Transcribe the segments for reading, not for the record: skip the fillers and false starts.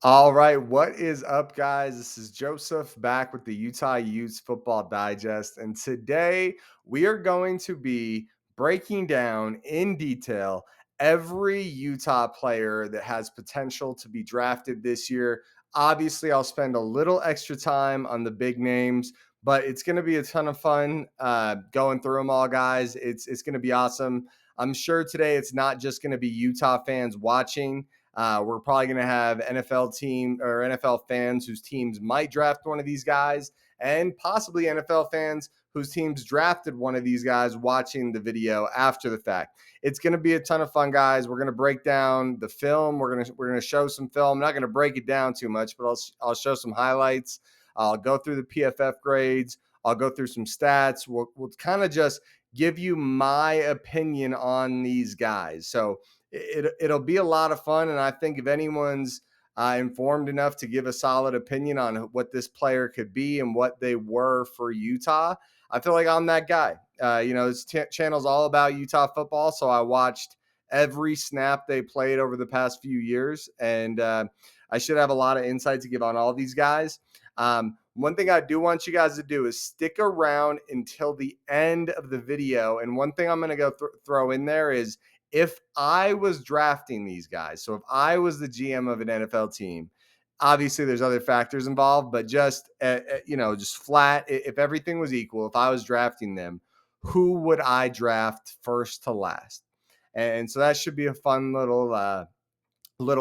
All right, what is up, guys? This is Joseph back with the Utah Utes Football Digest. And today we are going to be breaking down in detail every Utah player that has potential to be drafted this year. Obviously, I'll spend a little extra time on the big names, but it's going to be a ton of fun going through them all, guys. It's going to be awesome. I'm sure today it's not just going to be Utah fans watching. We're probably going to have NFL fans whose teams might draft one of these guys, and possibly NFL fans whose teams drafted one of these guys watching the video after the fact. It's going to be a ton of fun, guys. We're going to break down the film. We're going to show some film. I'm not going to break it down too much, but I'll show some highlights. I'll go through the PFF grades. I'll go through some stats. We'll kind of just give you my opinion on these guys. So it'll be a lot of fun, and I think if anyone's informed enough to give a solid opinion on what this player could be and what they were for Utah, I feel like I'm that guy. This channel's all about Utah football, so I watched every snap they played over the past few years, and I should have a lot of insight to give on all these guys. One thing I do want you guys to do is stick around until the end of the video, and one thing I'm going to go throw in there is if I was drafting these guys, so if I was the GM of an NFL team, obviously there's other factors involved, but just just flat, if everything was equal, if I was drafting them, who would I draft first to last? And so that should be a fun little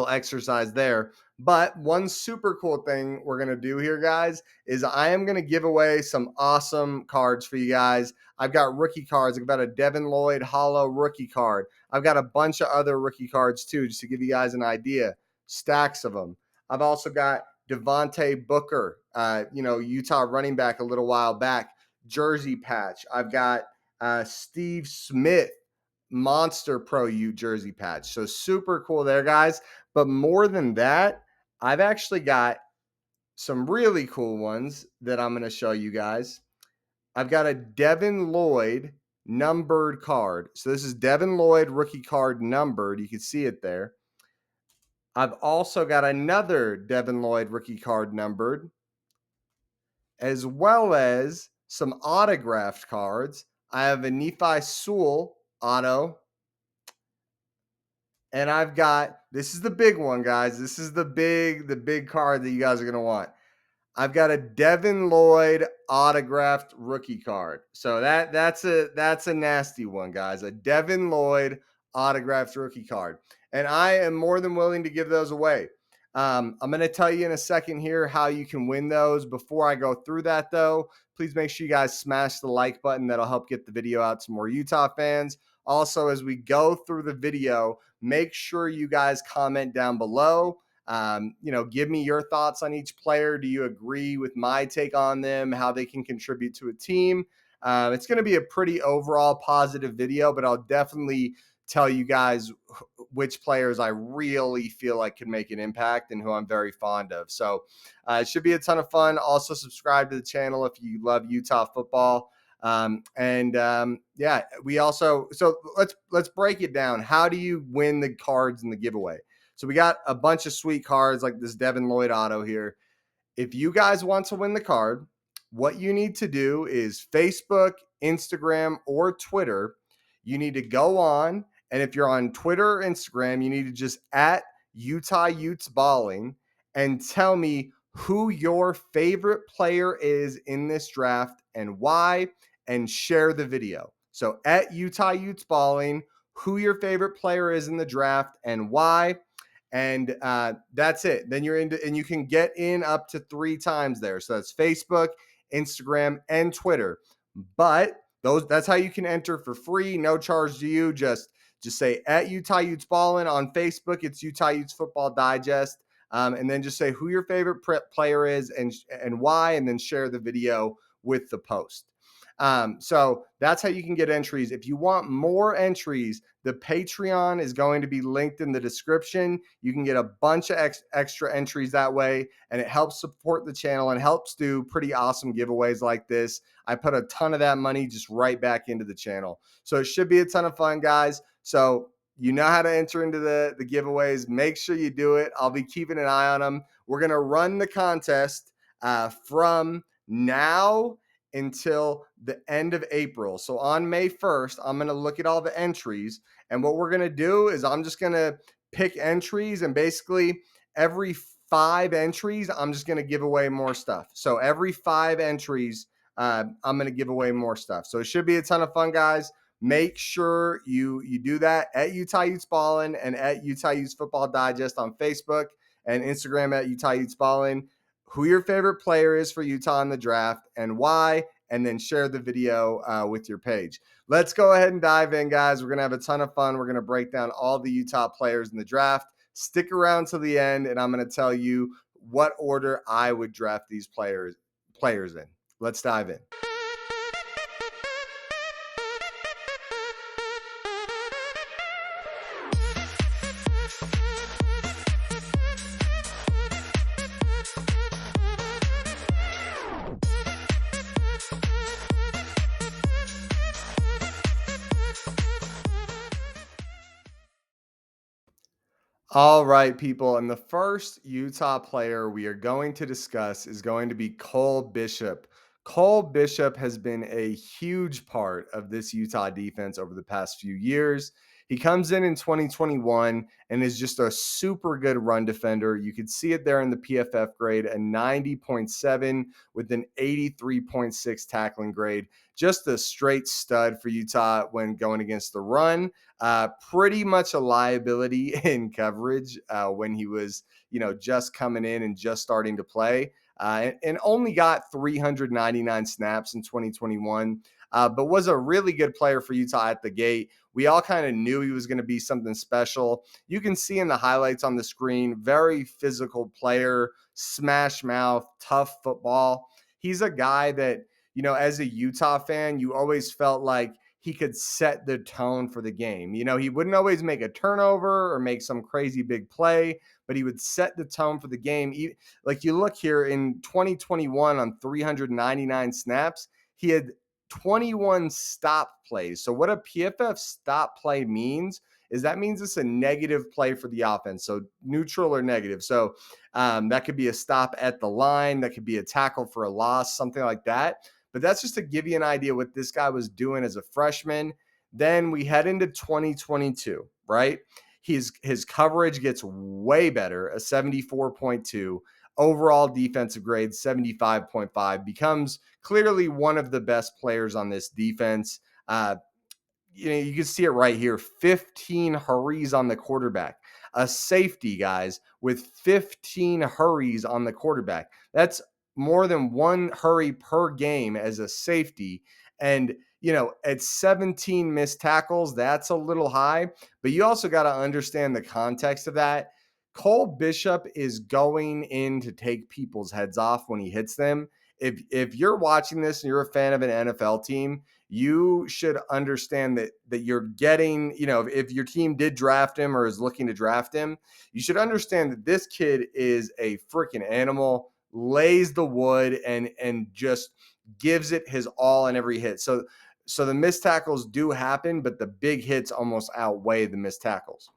exercise there. But one super cool thing we're going to do here, guys, is I am going to give away some awesome cards for you guys. I've got rookie cards. I've got a Devin Lloyd Hollow rookie card. I've got a bunch of other rookie cards too, just to give you guys an idea. Stacks of them. I've also got Devontae Booker, Utah running back a little while back, jersey patch. I've got Steve Smith, Monster Pro U jersey patch. So super cool there, guys. But more than that, I've actually got some really cool ones that I'm going to show you guys. I've got a Devin Lloyd numbered card. So this is Devin Lloyd rookie card numbered. You can see it there. I've also got another Devin Lloyd rookie card numbered, as well as some autographed cards. I have a Nephi Sewell auto. And I've got, this is the big one, guys. This is the big card that you guys are going to want. I've got a Devin Lloyd autographed rookie card. So that's a nasty one, guys. A Devin Lloyd autographed rookie card. And I am more than willing to give those away. I'm going to tell you in a second here how you can win those. Before I go through that, though, please make sure you guys smash the like button. That'll help get the video out to more Utah fans. Also, as we go through the video, make sure you guys comment down below. Give me your thoughts on each player. Do you agree with my take on them, how they can contribute to a team? It's going to be a pretty overall positive video, but I'll definitely tell you guys which players I really feel like can make an impact and who I'm very fond of. So it should be a ton of fun. Also subscribe to the channel if you love Utah football. We also, so let's break it down. How do you win the cards in the giveaway? So we got a bunch of sweet cards like this Devin Lloyd auto here. If you guys want to win the card, what you need to do is Facebook, Instagram, or Twitter. You need to go on, and if you're on Twitter or Instagram, you need to just at Utah Utes Balling and tell me who your favorite player is in this draft and why, and share the video. So at Utah Utes Balling, who your favorite player is in the draft and why. And that's it. Then you're into, and you can get in up to 3 times there. So that's Facebook, Instagram, and Twitter. But that's how you can enter for free, no charge to you. Just say at Utah Utes Ballin'. On Facebook, it's Utah Utes Football Digest. And then just say who your favorite player is and why, and then share the video with the post. So that's how you can get entries. If you want more entries, the Patreon is going to be linked in the description. You can get a bunch of extra entries that way, and it helps support the channel and helps do pretty awesome giveaways like this. I put a ton of that money just right back into the channel. So it should be a ton of fun, guys. So You know how to enter into the giveaways. Make sure you do it. I'll be keeping an eye on them. We're going to run the contest from now until the end of April. So on May 1st, I'm going to look at all the entries. And what we're going to do is I'm just going to pick entries, and basically every 5 entries, I'm just going to give away more stuff. So every 5 entries, I'm going to give away more stuff. So it should be a ton of fun, guys. Make sure you do that at Utah Utes Ballin and at Utah Utes Football Digest on Facebook and Instagram at Utah Utes Ballin. Who your favorite player is for Utah in the draft and why, and then share the video with your page. Let's go ahead and dive in, guys. We're going to have a ton of fun. We're going to break down all the Utah players in the draft. Stick around to the end, and I'm going to tell you what order I would draft these players in. Let's dive in. All right, people. And the first Utah player we are going to discuss is going to be Cole Bishop. Cole Bishop has been a huge part of this Utah defense over the past few years. He comes in 2021 and is just a super good run defender. You could see it there in the PFF grade, a 90.7 with an 83.6 tackling grade. Just a straight stud for Utah when going against the run. Pretty much a liability in coverage when he was, just coming in and just starting to play, and only got 399 snaps in 2021, but was a really good player for Utah at the gate. We all kind of knew he was going to be something special. You can see in the highlights on the screen, very physical player, smash mouth, tough football. He's a guy that, as a Utah fan, you always felt like he could set the tone for the game. He wouldn't always make a turnover or make some crazy big play, but he would set the tone for the game. Like you look here in 2021 on 399 snaps, he had 21 stop plays. So what a PFF stop play means is that means it's a negative play for the offense. So neutral or negative. So that could be a stop at the line. That could be a tackle for a loss, something like that. But that's just to give you an idea what this guy was doing as a freshman. Then we head into 2022, right? His coverage gets way better, a 74.2. Overall defensive grade, 75.5. Becomes clearly one of the best players on this defense. You can see it right here. 15 hurries on the quarterback. A safety, guys, with 15 hurries on the quarterback. That's more than one hurry per game as a safety. And, at 17 missed tackles, that's a little high. But you also got to understand the context of that. Cole Bishop is going in to take people's heads off when he hits them. If you're watching this and you're a fan of an NFL team, you should understand that you're getting, if your team did draft him or is looking to draft him, you should understand that this kid is a freaking animal, lays the wood and just gives it his all in every hit. So the missed tackles do happen, but the big hits almost outweigh the missed tackles.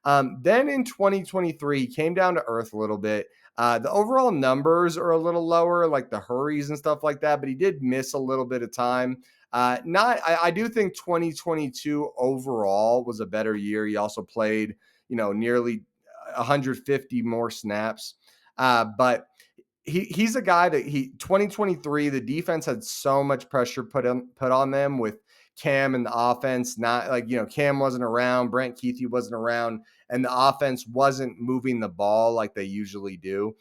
Then in 2023, he came down to earth a little bit. The overall numbers are a little lower, like the hurries and stuff like that, but he did miss a little bit of time. I do think 2022 overall was a better year. He also played, nearly 150 more snaps. But he's a guy that 2023, the defense had so much pressure put on them with Cam and the offense. Not like, Cam wasn't around, Brent Keithy wasn't around, and the offense wasn't moving the ball like they usually do.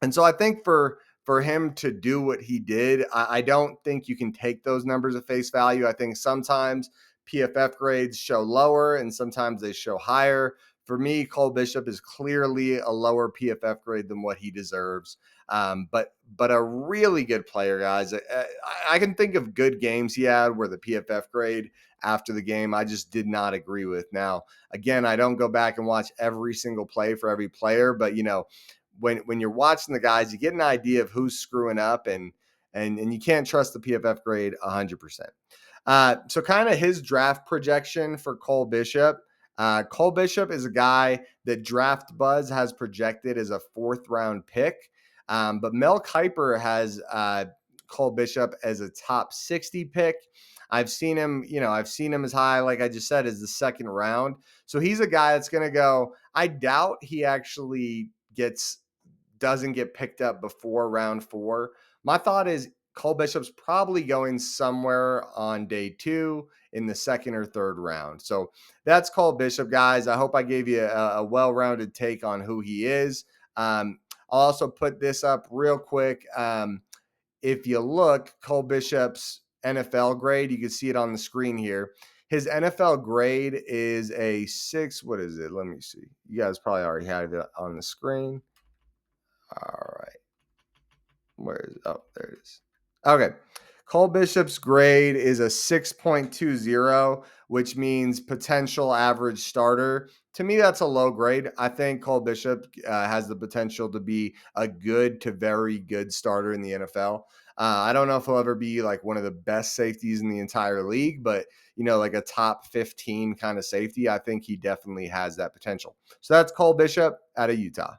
And so I think for him to do what he did, I don't think you can take those numbers at face value. I think sometimes PFF grades show lower and sometimes they show higher. For me, Cole Bishop is clearly a lower PFF grade than what he deserves. But a really good player, guys. I can think of good games he had where the PFF grade after the game I just did not agree with. Now, again, I don't go back and watch every single play for every player, but when you're watching the guys, you get an idea of who's screwing up, and you can't trust the PFF grade 100%. So kind of his draft projection for Cole Bishop. Cole Bishop is a guy that Draft Buzz has projected as a 4th-round pick, but Mel Kiper has Cole Bishop as a top 60 pick. I've seen him as high, like I just said, as the 2nd round. So he's a guy that's going to go. I doubt he actually doesn't get picked up before round 4. My thought is Cole Bishop's probably going somewhere on day 2 in the 2nd or 3rd round. So that's Cole Bishop, guys. I hope I gave you a well-rounded take on who he is. I'll also put this up real quick. If you look, Cole Bishop's NFL grade, you can see it on the screen here. His NFL grade is a 6. What is it? Let me see. You guys probably already have it on the screen. All right. Where is it? Oh, there it is. Okay. Cole Bishop's grade is a 6.20, which means potential average starter. To me, that's a low grade. I think Cole Bishop has the potential to be a good to very good starter in the NFL. I don't know if he'll ever be like one of the best safeties in the entire league, but like a top 15 kind of safety, I think he definitely has that potential. So that's Cole Bishop out of Utah.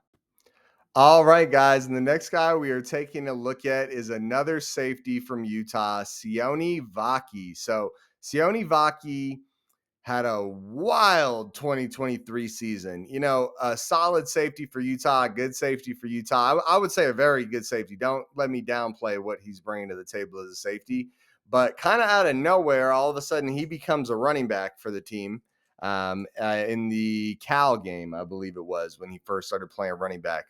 All right, guys. And the next guy we are taking a look at is another safety from Utah, Sione Vaki. So Sione Vaki had a wild 2023 season. A solid safety for Utah, a good safety for Utah. I would say a very good safety. Don't let me downplay what he's bringing to the table as a safety. But kind of out of nowhere, all of a sudden, he becomes a running back for the team in the Cal game, I believe it was, when he first started playing running back,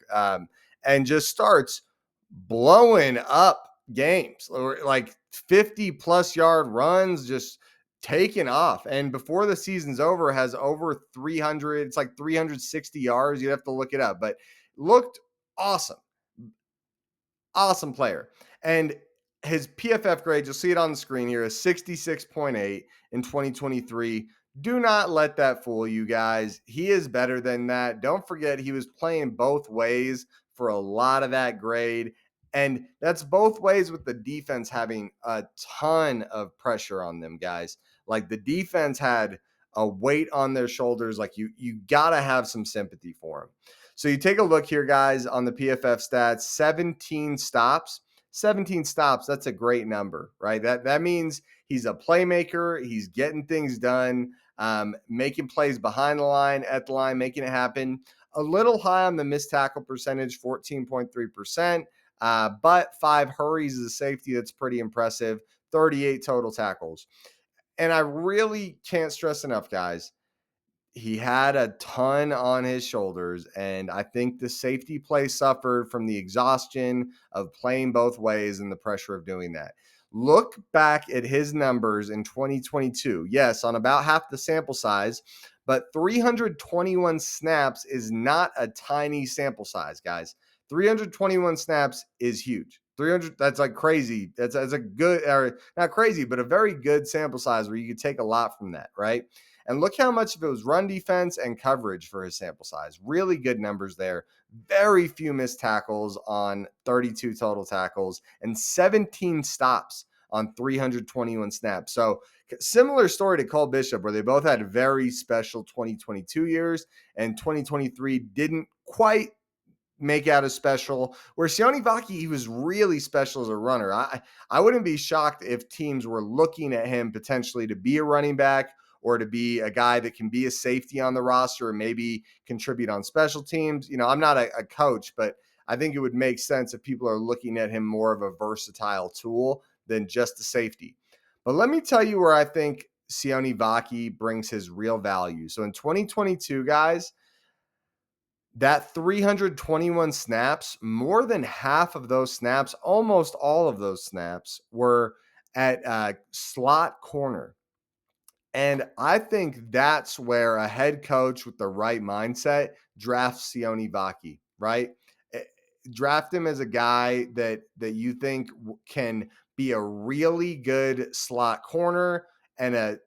and just starts blowing up games, like 50-plus yard runs, just taken off. And before the season's over, has over 300. It's like 360 yards. You'd have to look it up, but looked awesome. Awesome player. And his PFF grade, you'll see it on the screen here, is 66.8 in 2023. Do not let that fool you guys. He is better than that. Don't forget, he was playing both ways for a lot of that grade. And that's both ways with the defense having a ton of pressure on them, guys. Like the defense had a weight on their shoulders. Like you got to have some sympathy for him. So you take a look here, guys, on the PFF stats, 17 stops. 17 stops, that's a great number, right? That means he's a playmaker. He's getting things done, making plays behind the line, at the line, making it happen. A little high on the missed tackle percentage, 14.3%, but 5 hurries is a safety. That's pretty impressive. 38 total tackles. And I really can't stress enough, guys, he had a ton on his shoulders, and I think the safety play suffered from the exhaustion of playing both ways and the pressure of doing that. Look back at his numbers in 2022. Yes, on about half the sample size, but 321 snaps is not a tiny sample size, guys. 321 snaps is huge. 300, that's like crazy. That's a good, or not crazy, but a very good sample size where you could take a lot from that, right? And look how much of it was run defense and coverage for his sample size. Really good numbers there. Very few missed tackles on 32 total tackles and 17 stops on 321 snaps. So similar story to Cole Bishop, where they both had very special 2022 years, and 2023 didn't quite make out as special. Where Sione Vaki, he was really special as a runner. I wouldn't be shocked if teams were looking at him potentially to be a running back or to be a guy that can be a safety on the roster and maybe contribute on special teams. I'm not a coach, but I think it would make sense if people are looking at him more of a versatile tool than just a safety. But let me tell you where I think Sione Vaki brings his real value. So in 2022, guys, that 321 snaps, more than half of those snaps, almost all of those snaps, were at slot corner. And I think that's where a head coach with the right mindset drafts Sione Vaki, right? Draft him as a guy that you think can be a really good slot corner and a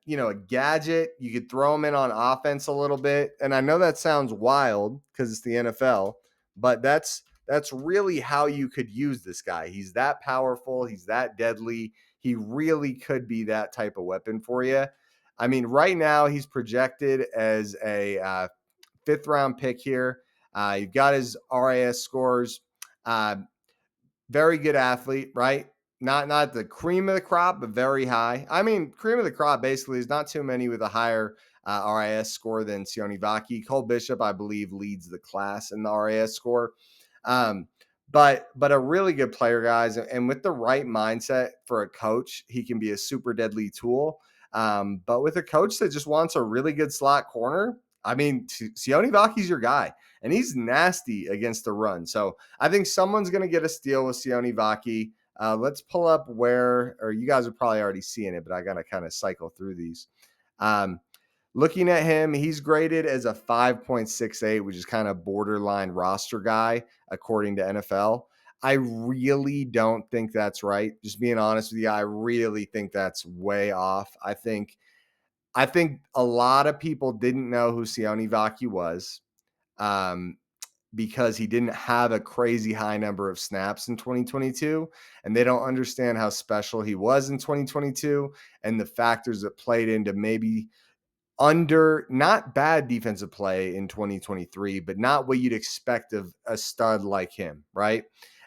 gadget. You could throw him in on offense a little bit. And I know that sounds wild because it's the NFL, but that's really how you could use this guy. He's that powerful. He's that deadly. He really could be that type of weapon for you. I mean, right now he's projected as a fifth round pick here. You've got his RAS scores. Uh, very good athlete, right? Not the cream of the crop, but very high. I mean, cream of the crop basically is not too many with a higher RIS score than Sione Vaki. Cole Bishop, I believe, leads the class in the RIS score. Um, but a really good player, guys, and with the right mindset for a coach, he can be a super deadly tool. But with a coach that just wants a really good slot corner, I mean, Sione Vaki's your guy, and he's nasty against the run. So I think someone's going to get a steal with Sione Vaki. Let's pull up or you guys are probably already seeing it, but I got to kind of cycle through these. Um, Looking at him, he's graded as a 5.68, which is kind of borderline roster guy, according to NFL. I really don't think that's right. Just being honest with you, I really think that's way off. I think a lot of people didn't know who Sione Vaki was. Um, because he didn't have a crazy high number of snaps in 2022, and they don't understand how special he was in 2022 and the factors that played into maybe under not bad defensive play in 2023, but not what you'd expect of a stud like him, right?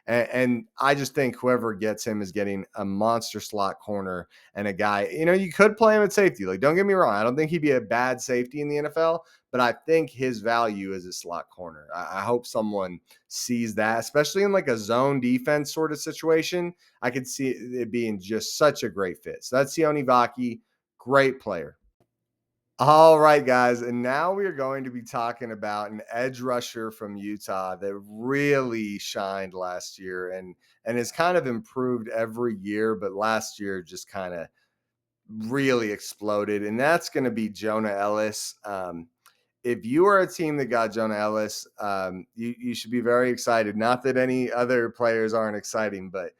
And I just think whoever gets him is getting a monster slot corner and a guy, you could play him at safety. Like, don't get me wrong. I don't think he'd be a bad safety in the NFL, but I think his value is a slot corner. I hope someone sees that, especially in like a zone defense sort of situation. I could see it being just such a great fit. So that's Sione Vaki, great player. All right, guys. And now we are going to be talking about an edge rusher from Utah that really shined last year and has kind of improved every year, but last year just kind of really exploded. And that's going to be Jonah Elliss. If you are a team that got Jonah Elliss, you should be very excited. Not that any other players aren't exciting, but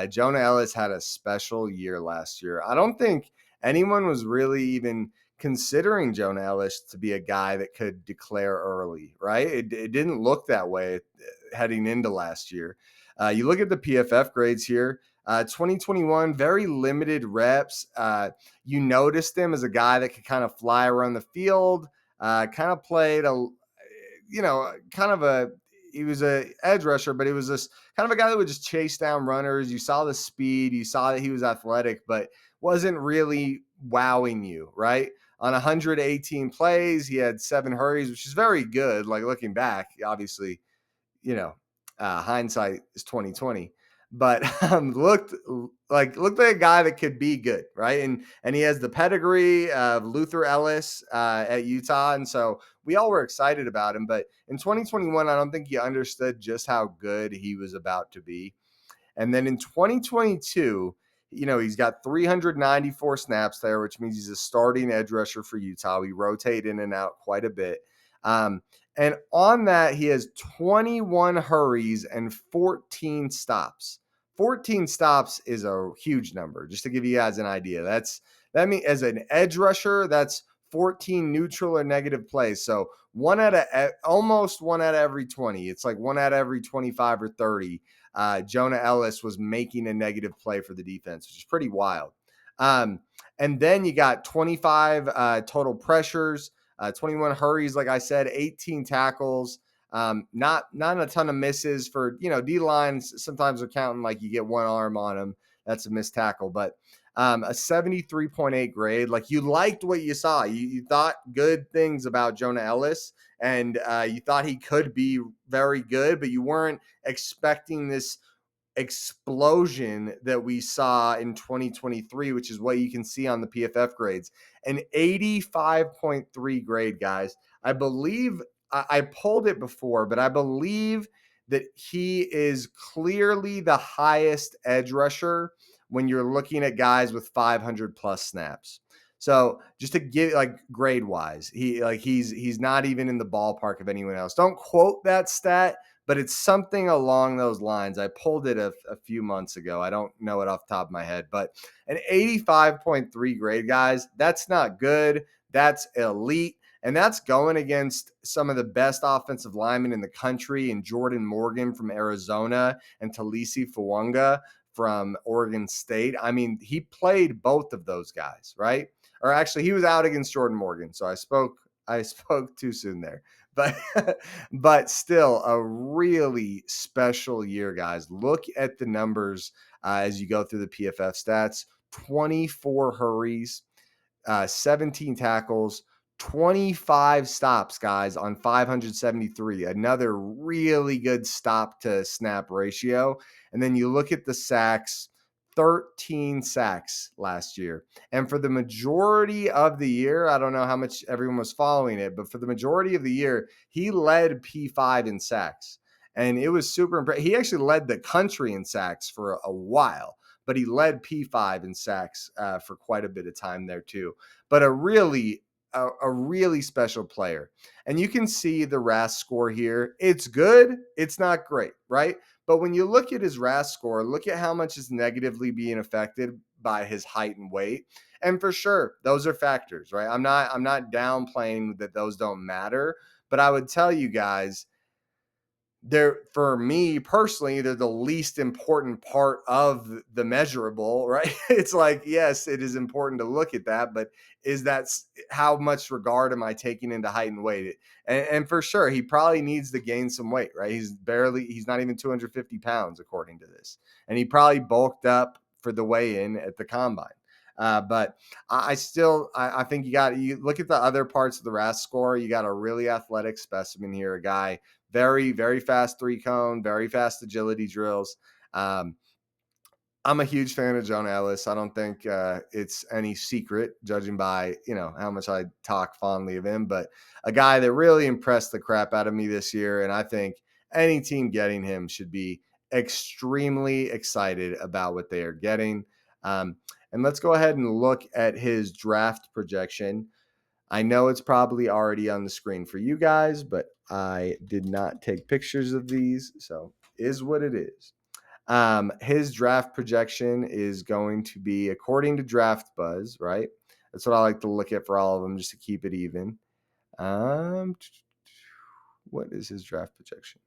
Jonah Elliss had a special year last year. I don't think anyone was really even considering Jonah Elliss to be a guy that could declare early, right? It didn't look that way heading into last year. You look at the PFF grades here. 2021, very limited reps. You noticed him as a guy that could kind of fly around the field. Kind of played he was a edge rusher, but he was this kind of a guy that would just chase down runners. You saw the speed, you saw that he was athletic, but wasn't really wowing you, right? On 118 plays, he had 7 hurries, which is very good. Like, looking back, obviously, you know, hindsight is 2020, but looked like a guy that could be good, right? And he has the pedigree of Luther Ellis at Utah, and so we all were excited about him. But in 2021, I don't think he understood just how good he was about to be. And then in 2022, he's got 394 snaps there, which means he's a starting edge rusher for Utah. We rotate in and out quite a bit. And on that, he has 21 hurries and 14 stops. 14 stops is a huge number, just to give you guys an idea. That means as an edge rusher, that's 14 neutral or negative plays. So almost one out of every 20. It's like one out of every 25 or 30. Jonah Elliss was making a negative play for the defense, which is pretty wild. And then you got 25 total pressures, 21 hurries, like I said, 18 tackles. Not a ton of misses for, D lines. Sometimes are counting like you get one arm on them. That's a missed tackle, but a 73.8 grade. Like, you liked what you saw. You thought good things about Jonah Elliss, and you thought he could be very good, but you weren't expecting this explosion that we saw in 2023, which is what you can see on the PFF grades. An 85.3 grade, guys. I believe I pulled it before, but I believe that he is clearly the highest edge rusher when you're looking at guys with 500 plus snaps. So just to give like grade wise, he's not even in the ballpark of anyone else. Don't quote that stat, but it's something along those lines. I pulled it a few months ago. I don't know it off the top of my head, but an 85.3 grade, guys, that's not good. That's elite. And that's going against some of the best offensive linemen in the country, and Jordan Morgan from Arizona and Talisi Fuanga from Oregon State. I mean, he played both of those guys, right? or actually, he was out against Jordan Morgan. So I spoke too soon there. But but still a really special year, guys. Look at the numbers as you go through the PFF stats. 24 hurries, 17 tackles, 25 stops, guys, on 573. Another really good stop to snap ratio. And then you look at the sacks, 13 sacks last year. And for the majority of the year, I don't know how much everyone was following it, but for the majority of the year, he led P5 in sacks. And it was super impressive. He actually led the country in sacks for a while, but he led P5 in sacks for quite a bit of time there too. But a really special player. And you can see the RAS score here. It's good. It's not great, right? But when you look at his RAS score, look at how much is negatively being affected by his height and weight. And for sure, those are factors, right? I'm not downplaying that those don't matter, but I would tell you guys, they're, for me personally, they're the least important part of the measurable, right? It's like, yes, it is important to look at that, but is that how much regard am I taking into height and weight? And for sure, he probably needs to gain some weight, right? He's not even 250 pounds according to this, and he probably bulked up for the weigh-in at the combine. But I think you look at the other parts of the RAS score. You got a really athletic specimen here, a guy very, very fast 3-cone, very fast agility drills. I'm a huge fan of Jonah Elliss. I don't think it's any secret, judging by how much I talk fondly of him. But a guy that really impressed the crap out of me this year, and I think any team getting him should be extremely excited about what they are getting. And let's go ahead and look at his draft projection. I know it's probably already on the screen for you guys, but I did not take pictures of these, so is what it is. His draft projection is going to be, according to Draft Buzz, right? That's what I like to look at for all of them, just to keep it even. What is his draft projection?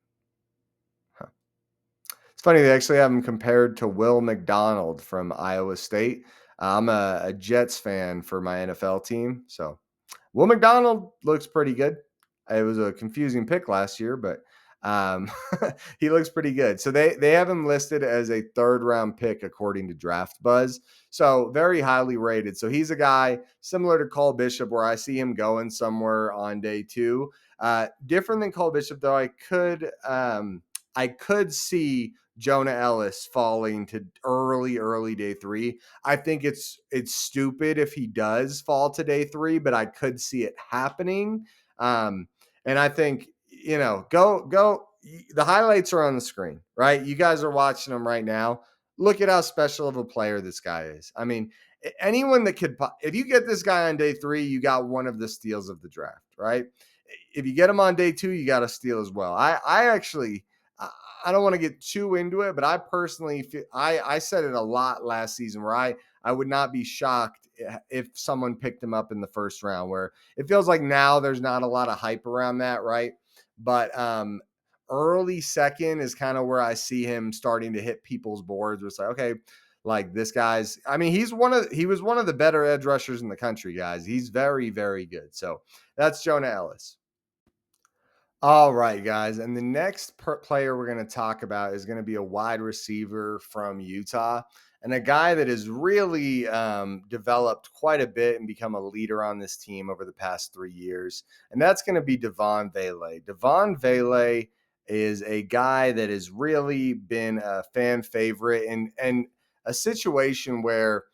It's funny, they actually have him compared to Will McDonald from Iowa State. I'm a Jets fan for my NFL team, so Will McDonald looks pretty good. It was a confusing pick last year, but he looks pretty good. So they have him listed as a 3rd-round pick according to Draft Buzz. So very highly rated. So he's a guy similar to Cole Bishop, where I see him going somewhere on day 2. Different than Cole Bishop, though, I could see Jonah Elliss falling to early day 3. I think it's stupid if he does fall to day 3, but I could see it happening. And I think, go. The highlights are on the screen, right? You guys are watching them right now. Look at how special of a player this guy is. I mean, anyone that could, if you get this guy on day 3, you got one of the steals of the draft, right? If you get him on day 2, you got a steal as well. I don't want to get too into it, but I personally feel, I said it a lot last season, where I would not be shocked if someone picked him up in the 1st round, where it feels like now there's not a lot of hype around that, right? But early 2nd is kind of where I see him starting to hit people's boards. It's like, okay, like this guy's, I mean, he was one of the better edge rushers in the country, guys. He's very, very good. So that's Jonah Elliss. All right, guys. And the next player we're going to talk about is going to be a wide receiver from Utah, and a guy that has really developed quite a bit and become a leader on this team over the past 3 years. And that's going to be Devaughn Vele. Devaughn Vele is a guy that has really been a fan favorite, and a situation where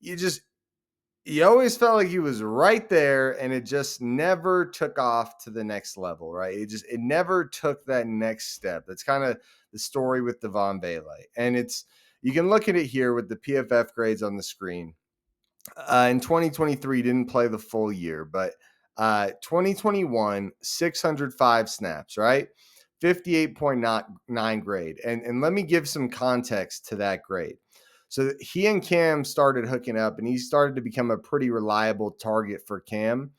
you always felt like he was right there, and it just never took off to the next level, right? It never took that next step. That's kind of the story with Devaughn Vele. And you can look at it here with the PFF grades on the screen. In 2023, didn't play the full year, but 2021, 605 snaps, right? 58.9 grade. And let me give some context to that grade. So he and Cam started hooking up, and he started to become a pretty reliable target for Cam.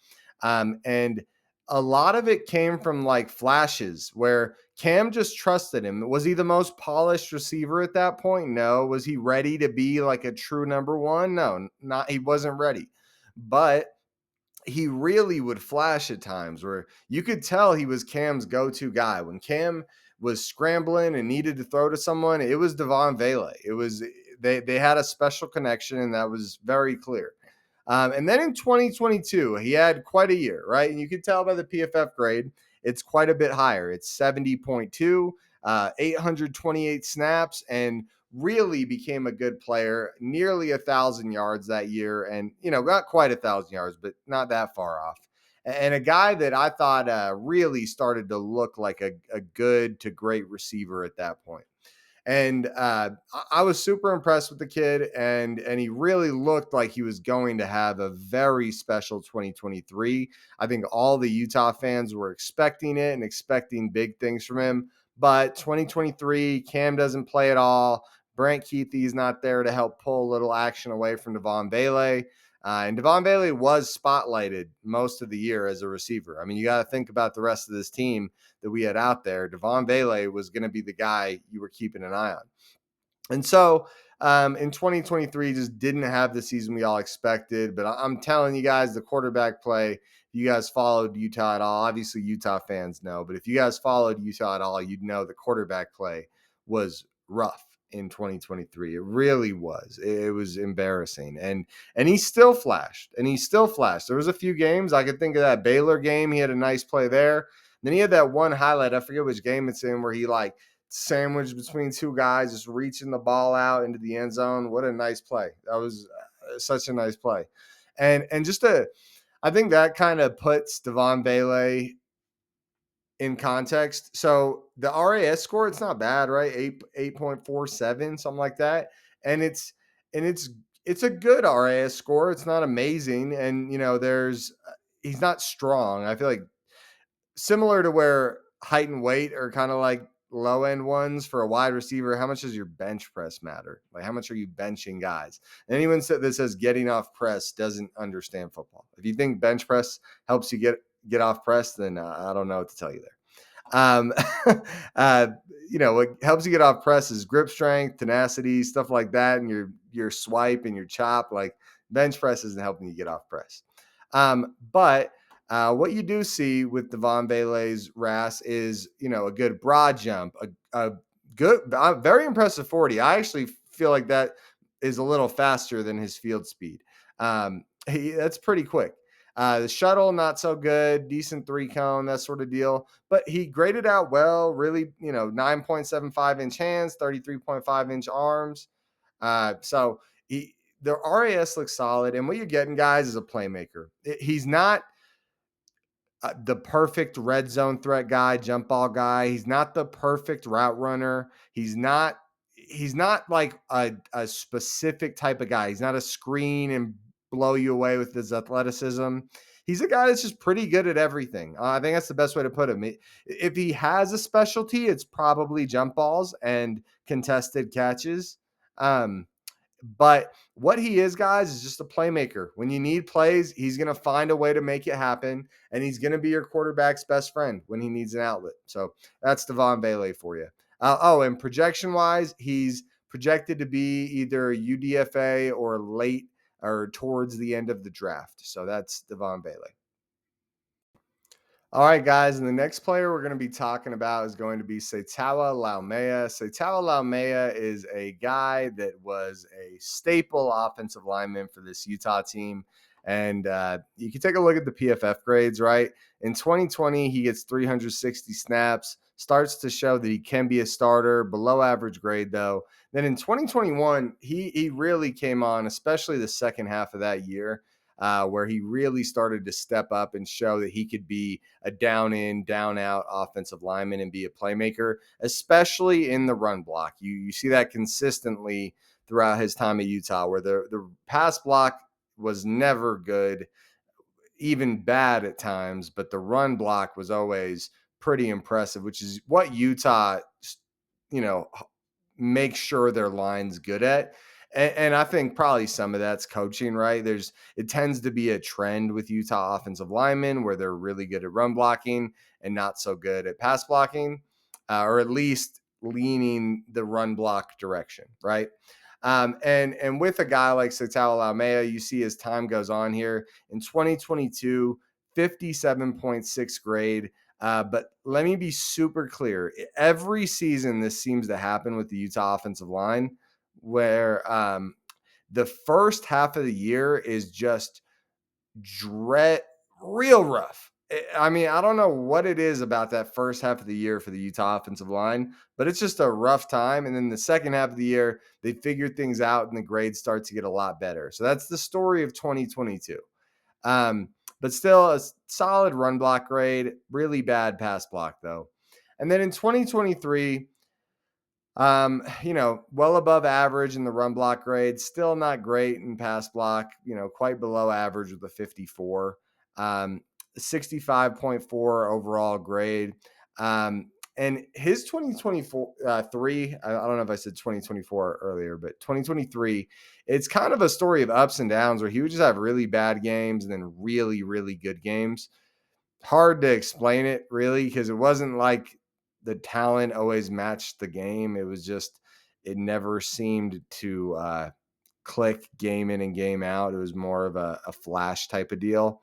And a lot of it came from like flashes where Cam just trusted him. Was he the most polished receiver at that point? No. Was he ready to be like a true number 1? No, not. He wasn't ready. but he really would flash at times where you could tell he was Cam's go-to guy. When Cam was scrambling and needed to throw to someone, it was Devaughn Vele. It was they had a special connection, and that was very clear. And then in 2022, he had quite a year, right? And you can tell by the PFF grade, it's quite a bit higher. It's 70.2, 828 snaps, and really became a good player, nearly 1,000 yards that year. And, not quite 1,000 yards, but not that far off. And a guy that I thought really started to look like a good to great receiver at that point. And I was super impressed with the kid, and he really looked like he was going to have a very special 2023. I think all the Utah fans were expecting it and expecting big things from him. But 2023, Cam doesn't play at all. Brant Keithy's not there to help pull a little action away from Devaughn Vele. And Devaughn Vele was spotlighted most of the year as a receiver. I mean, you got to think about the rest of this team that we had out there. Devaughn Vele was going to be the guy you were keeping an eye on. And so in 2023, just didn't have the season we all expected. But I'm telling you guys, the quarterback play, if you guys followed Utah at all, obviously Utah fans know, but if you guys followed Utah at all, you'd know the quarterback play was rough in 2023. It really was. It was embarrassing. And he still flashed. There was a few games. I could think of that Baylor game. He had a nice play there. Then he had that one highlight. I forget which game it's in where he sandwiched between two guys, just reaching the ball out into the end zone. What a nice play. That was such a nice play. And I think that kind of puts Devaughn Vele in context. So the RAS score, it's not bad, right? 8.47, something like that. And it's a good RAS score. It's not amazing. And he's not strong. I feel like similar to where height and weight are kind of like low end ones for a wide receiver. How much does your bench press matter? Like, how much are you benching guys? Anyone that says getting off press doesn't understand football. If you think bench press helps you get off press, then I don't know what to tell you there. What helps you get off press is grip strength, tenacity, stuff like that, and your swipe and your chop. Like, bench press isn't helping you get off press. But what you do see with Devaughn Vele's RAS is, a good broad jump, a good, very impressive 40. I actually feel like that is a little faster than his field speed. That's pretty quick. The shuttle, not so good, decent 3-cone, that sort of deal. But he graded out well, really, 9.75-inch hands, 33.5-inch arms. So the RAS looks solid. And what you're getting, guys, is a playmaker. He's not the perfect red zone threat guy, jump ball guy. He's not the perfect route runner. He's not like a specific type of guy. He's not a screen and blow you away with his athleticism. He's a guy that's just pretty good at everything. I think that's the best way to put him. If he has a specialty, it's probably jump balls and contested catches. But what he is, guys, is just a playmaker. When you need plays, he's going to find a way to make it happen, and he's going to be your quarterback's best friend when he needs an outlet. So that's Devaughn Vele for you. And projection-wise, he's projected to be either UDFA or late or towards the end of the draft. So that's Devaughn Vele. All right, guys, and the next player we're going to be talking about is going to be Sataoa Laumea. Sataoa Laumea is a guy that was a staple offensive lineman for this Utah team. And you can take a look at the PFF grades, right? In 2020, he gets 360 snaps, starts to show that he can be a starter, below average grade, though. Then in 2021, he really came on, especially the second half of that year. Where he really started to step up and show that he could be a down in, down out offensive lineman and be a playmaker, especially in the run block. You see that consistently throughout his time at Utah, where the pass block was never good, even bad at times, but the run block was always pretty impressive, which is what Utah, make sure their line's good at. And I think probably some of that's coaching, right? It tends to be a trend with Utah offensive linemen where they're really good at run blocking and not so good at pass blocking, or at least leaning the run block direction, right? And with a guy like Sataoa Laumea, you see as time goes on here in 2022, 57.6 grade. But let me be super clear. Every season, this seems to happen with the Utah offensive line, where the first half of the year is just dread, real rough. I mean, I don't know what it is about that first half of the year for the Utah offensive line, but it's just a rough time. And then the second half of the year, they figure things out and the grades start to get a lot better. So that's the story of 2022. Um, but still a solid run block grade, really bad pass block though. And then in 2023, well above average in the run block grade, still not great in pass block, quite below average with a 54, 65.4 overall grade. And his 2024 three, I don't know if I said 2024 earlier, but 2023, it's kind of a story of ups and downs where he would just have really bad games and then really, really good games. Hard to explain it really because it wasn't like the talent always matched the game. It was just it never seemed to click game in and game out. It was more of a flash type of deal.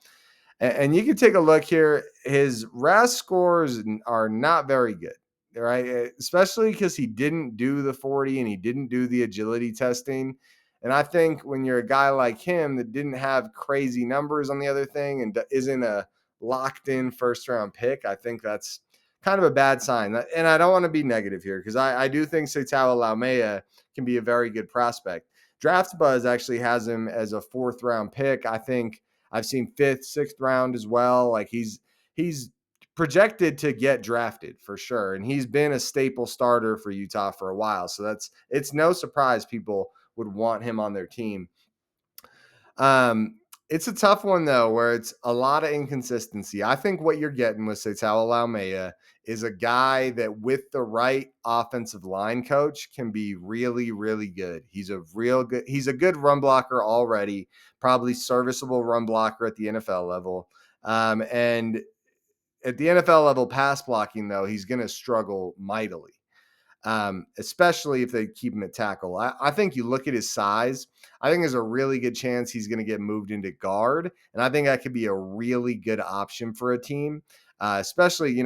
And you can take a look here. His RAS scores are not very good, right? Especially because he didn't do the 40 and he didn't do the agility testing. And I think when you're a guy like him that didn't have crazy numbers on the other thing and isn't a locked in first round pick, I think that's kind of a bad sign. And I don't want to be negative here because I do think Sataoa Laumea can be a very good prospect. Draft Buzz actually has him as a fourth round pick. I think I've seen fifth, sixth round as well. Like he's projected to get drafted for sure. And he's been a staple starter for Utah for a while. So it's no surprise people would want him on their team. It's a tough one though, where it's a lot of inconsistency. I think what you're getting with Sataoa Laumea is a guy that with the right offensive line coach can be really, really good. He's a good run blocker already, probably serviceable run blocker at the NFL level. And at the NFL level pass blocking though, he's going to struggle mightily. Especially if they keep him at tackle. I think you look at his size, I think there's a really good chance he's going to get moved into guard. And I think that could be a really good option for a team, especially,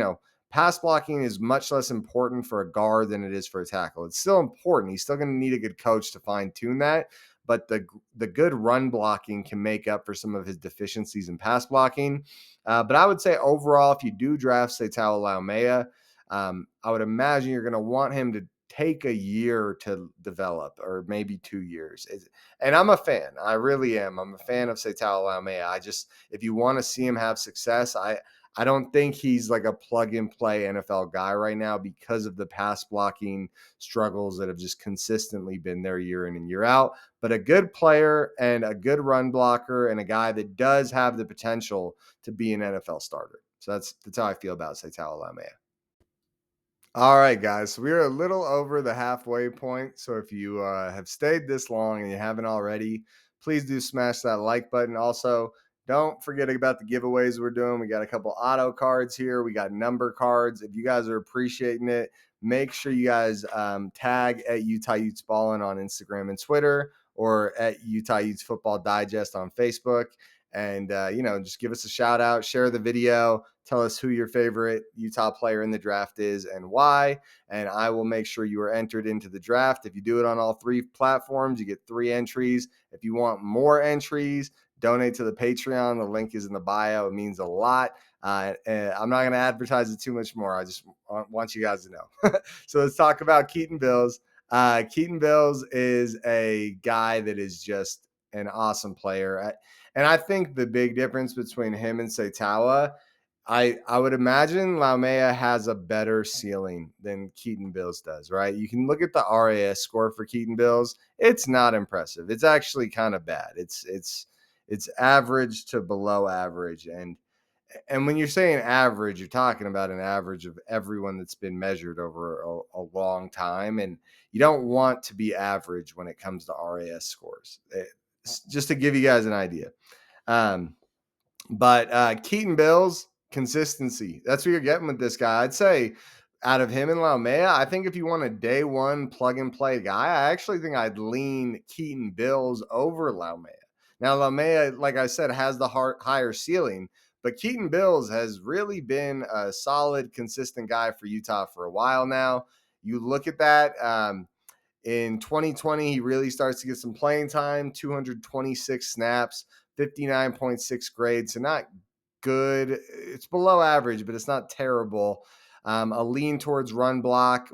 pass blocking is much less important for a guard than it is for a tackle. It's still important. He's still going to need a good coach to fine tune that. But the good run blocking can make up for some of his deficiencies in pass blocking. But I would say overall, if you do draft, say, Sataoa Laumea, I would imagine you're going to want him to take a year to develop or maybe 2 years. And I'm a fan. I really am. I'm a fan of Sataoa Laumea. If you want to see him have success, I don't think he's like a plug and play NFL guy right now because of the pass blocking struggles that have just consistently been there year in and year out. But a good player and a good run blocker and a guy that does have the potential to be an NFL starter. So that's how I feel about Sataoa Laumea. All right, guys. So we are a little over the halfway point. So if you have stayed this long and you haven't already, please do smash that like button. Also, don't forget about the giveaways we're doing. We got a couple auto cards here. We got number cards. If you guys are appreciating it, make sure you guys tag at Utah Utes Ballin on Instagram and Twitter, or at Utah Utes Football Digest on Facebook. And, just give us a shout out, share the video, tell us who your favorite Utah player in the draft is and why. And I will make sure you are entered into the draft. If you do it on all three platforms, you get 3 entries. If you want more entries, donate to the Patreon. The link is in the bio. It means a lot. And I'm not going to advertise it too much more. I just want you guys to know. So let's talk about Keaton Bills. Keaton Bills is a guy that is just an awesome player. And I think the big difference between him and Sataoa, I would imagine Laumea has a better ceiling than Keaton Bills does, right? You can look at the RAS score for Keaton Bills. It's not impressive. It's actually kind of bad. It's average to below average. And when you're saying average, you're talking about an average of everyone that's been measured over a long time. And you don't want to be average when it comes to RAS scores. Just to give you guys an idea. But Keaton Bills, consistency. That's what you're getting with this guy. I'd say out of him and Laumea, I think if you want a day one plug and play guy, I actually think I'd lean Keaton Bills over Laumea. Now, Laumea, like I said, has the higher ceiling, but Keaton Bills has really been a solid, consistent guy for Utah for a while now. You look at that. In 2020, he really starts to get some playing time, 226 snaps, 59.6 grades. So not good. It's below average, but it's not terrible. A lean towards run block,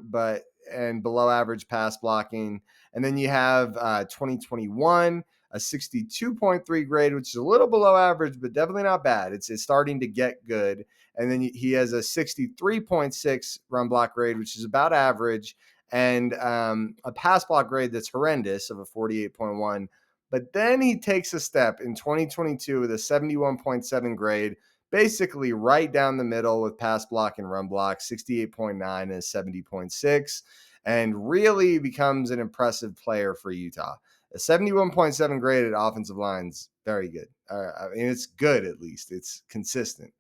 and below average pass blocking. And then you have 2021, a 62.3 grade, which is a little below average, but definitely not bad. It's starting to get good. And then he has a 63.6 run block grade, which is about average, and a pass block grade that's horrendous of a 48.1. But then he takes a step in 2022 with a 71.7 grade, basically right down the middle with pass block and run block, 68.9 and 70.6, and really becomes an impressive player for Utah. A 71.7 grade at offensive line's very good. I mean, it's good at least. It's consistent.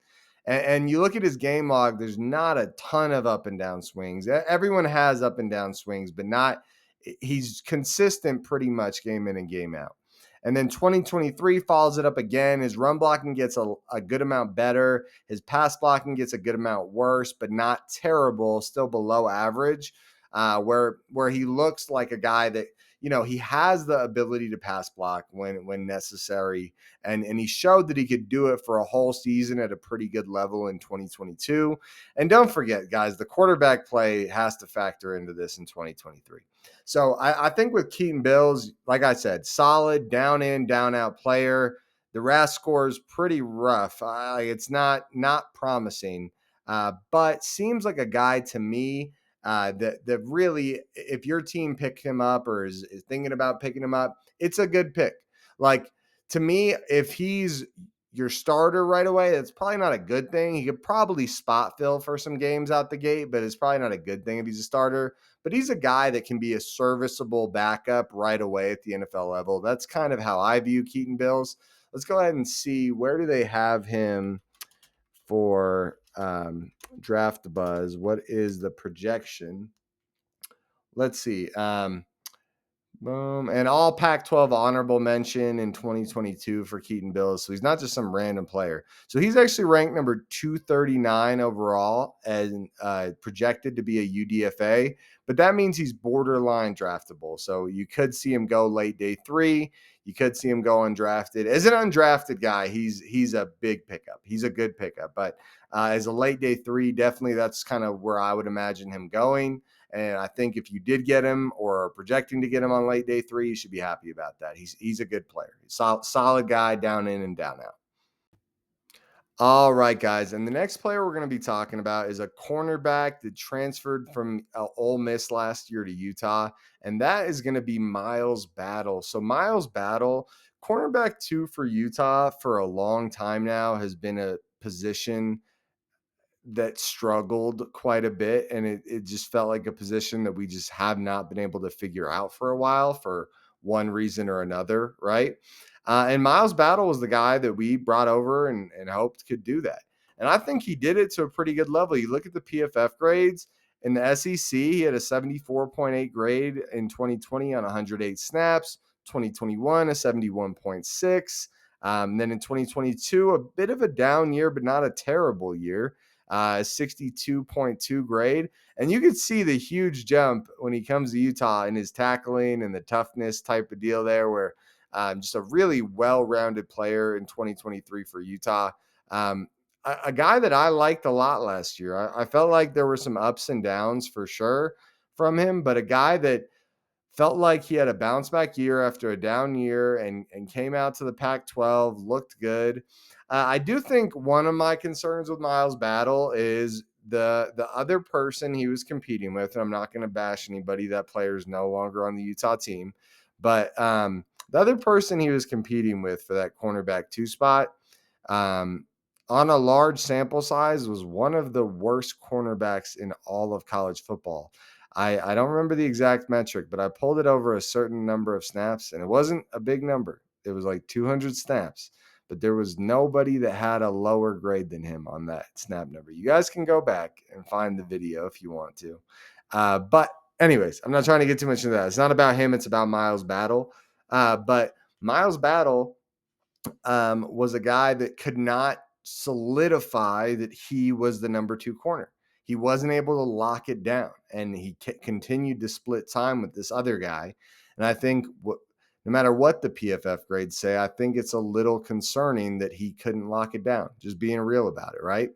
And you look at his game log, there's not a ton of up and down swings. Everyone has up and down swings, but he's consistent pretty much game in and game out. And then 2023 follows it up again. His run blocking gets a good amount better. His pass blocking gets a good amount worse, but not terrible, still below average, where he looks like a guy that, he has the ability to pass block when necessary. And he showed that he could do it for a whole season at a pretty good level in 2022. And don't forget, guys, the quarterback play has to factor into this in 2023. So I think with Keaton Bills, like I said, solid down in, down out player. The RAS score is pretty rough. It's not promising, but seems like a guy to me that really, if your team picked him up or is thinking about picking him up, it's a good pick. Like, to me, if he's your starter right away, that's probably not a good thing. He could probably spot fill for some games out the gate, but it's probably not a good thing if he's a starter. But he's a guy that can be a serviceable backup right away at the NFL level. That's kind of how I view Keaton Bills. Let's go ahead and see, where do they have him for draft buzz? What is the projection? Let's see. Boom. And all Pac-12 honorable mention in 2022 for Keaton Bills. So he's not just some random player. So he's actually ranked number 239 overall and projected to be a UDFA, but that means he's borderline draftable. So you could see him go late day 3. You could see him go undrafted. As an undrafted guy, he's a big pickup. He's a good pickup, but as a late day 3, definitely that's kind of where I would imagine him going. And I think if you did get him or are projecting to get him on late day 3, you should be happy about that. He's a good player. He's solid guy down in and down out. All right, guys. And the next player we're going to be talking about is a cornerback that transferred from Ole Miss last year to Utah. And that is going to be Miles Battle. So Miles Battle, cornerback 2 for Utah for a long time now, has been a position that struggled quite a bit, and it just felt like a position that we just have not been able to figure out for a while for one reason or another, right? And Miles Battle was the guy that we brought over and hoped could do that. And I think he did it to a pretty good level. You look at the PFF grades in the SEC, he had a 74.8 grade in 2020 on 108 snaps, 2021, a 71.6. Then in 2022, a bit of a down year, but not a terrible year. 62.2 grade. And you could see the huge jump when he comes to Utah in his tackling and the toughness type of deal there, where just a really well-rounded player in 2023 for Utah. A guy that I liked a lot last year. I felt like there were some ups and downs for sure from him, but a guy that felt like he had a bounce back year after a down year and came out to the Pac-12, looked good. I do think one of my concerns with Miles Battle is the other person he was competing with. And I'm not going to bash anybody. That player is no longer on the Utah team. But the other person he was competing with for that cornerback 2 spot, on a large sample size, was one of the worst cornerbacks in all of college football. I don't remember the exact metric, but I pulled it over a certain number of snaps, and it wasn't a big number. It was like 200 snaps. but there was nobody that had a lower grade than him on that snap number. You guys can go back and find the video if you want to. But anyways, I'm not trying to get too much into that. It's not about him. It's about Miles Battle. But Miles Battle was a guy that could not solidify that he was the number 2 corner. He wasn't able to lock it down, and he continued to split time with this other guy. And I think no matter what the PFF grades say, I think it's a little concerning that he couldn't lock it down. Just being real about it, right?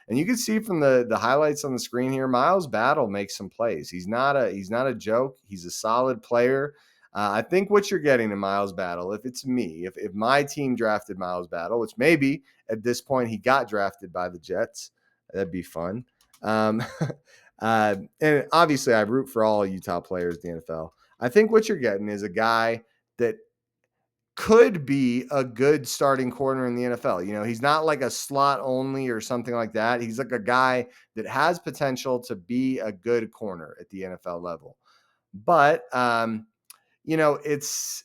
And you can see from the highlights on the screen here, Miles Battle makes some plays. He's not a joke. He's a solid player. I think what you're getting in Miles Battle, if it's me, if my team drafted Miles Battle, which maybe at this point he got drafted by the Jets, that'd be fun. And obviously I root for all Utah players in the NFL. I think what you're getting is a guy that could be a good starting corner in the NFL. You know, he's not like a slot only or something like that. He's like a guy that has potential to be a good corner at the NFL level. But you know, if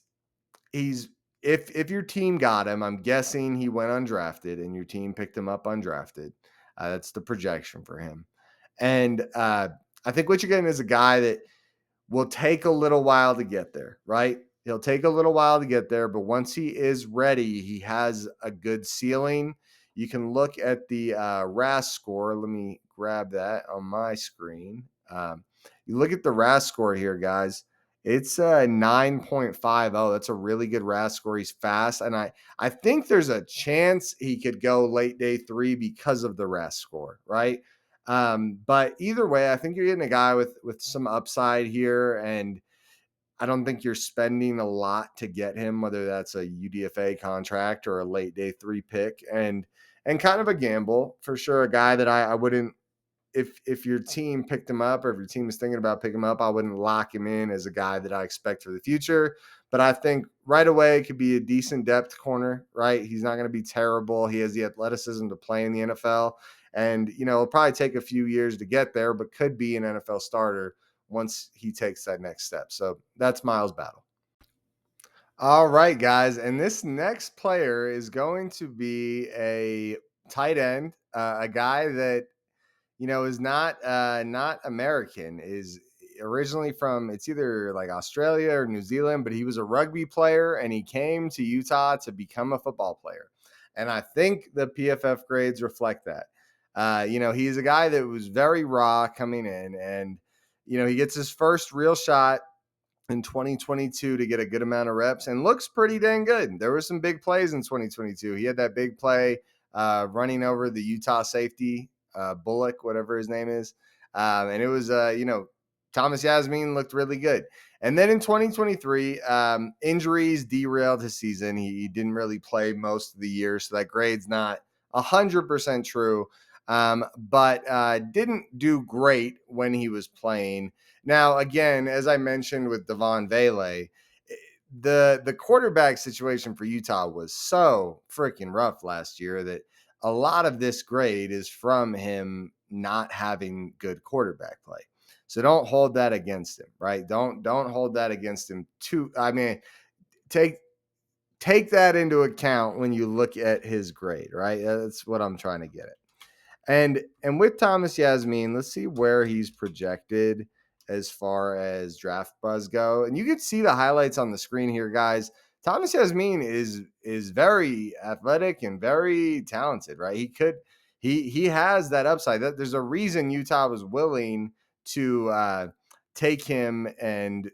your team got him, I'm guessing he went undrafted and your team picked him up undrafted. That's the projection for him. And I think what you're getting is a guy that will take a little while to get there, right? He'll take a little while to get there, but once he is ready, he has a good ceiling. You can look at the RAS score. Let me grab that on my screen. You look at the RAS score here, guys. It's 9.50. That's a really good RAS score. He's fast, and I think there's a chance he could go late day 3 because of the RAS score, right? But either way, I think you're getting a guy with some upside here, and I don't think you're spending a lot to get him, whether that's a UDFA contract or a late day 3 pick, and kind of a gamble for sure. A guy that I wouldn't, if your team picked him up or if your team is thinking about picking him up, I wouldn't lock him in as a guy that I expect for the future. But I think right away it could be a decent depth corner, right? He's not going to be terrible. He has the athleticism to play in the NFL. And, you know, it'll probably take a few years to get there, but could be an NFL starter once he takes that next step. So that's Miles Battle. All right, guys. And this next player is going to be a tight end, a guy that you know, is not American, is originally from it's either like Australia or New Zealand, but he was a rugby player and he came to Utah to become a football player. And I think the PFF grades reflect that. You know, he's a guy that was very raw coming in, and you know, he gets his first real shot in 2022 to get a good amount of reps and looks pretty dang good. There were some big plays in 2022. He had that big play running over the Utah safety, Bullock, whatever his name is. And it was, you know, Thomas Yassmin looked really good. And then in 2023, injuries derailed his season. He didn't really play most of the year, so that grade's not 100% true. But didn't do great when he was playing. Now, again, as I mentioned with Devaughn Vele, the quarterback situation for Utah was so freaking rough last year that a lot of this grade is from him not having good quarterback play. So don't hold that against him, right? Don't hold that against him too. I mean, take that into account when you look at his grade, right? That's what I'm trying to get at. And with Thomas Yassmin, let's see where he's projected as far as draft buzz go. And you can see the highlights on the screen here, guys. Thomas Yassmin is very athletic and very talented, right? He has that upside. There's a reason Utah was willing to take him and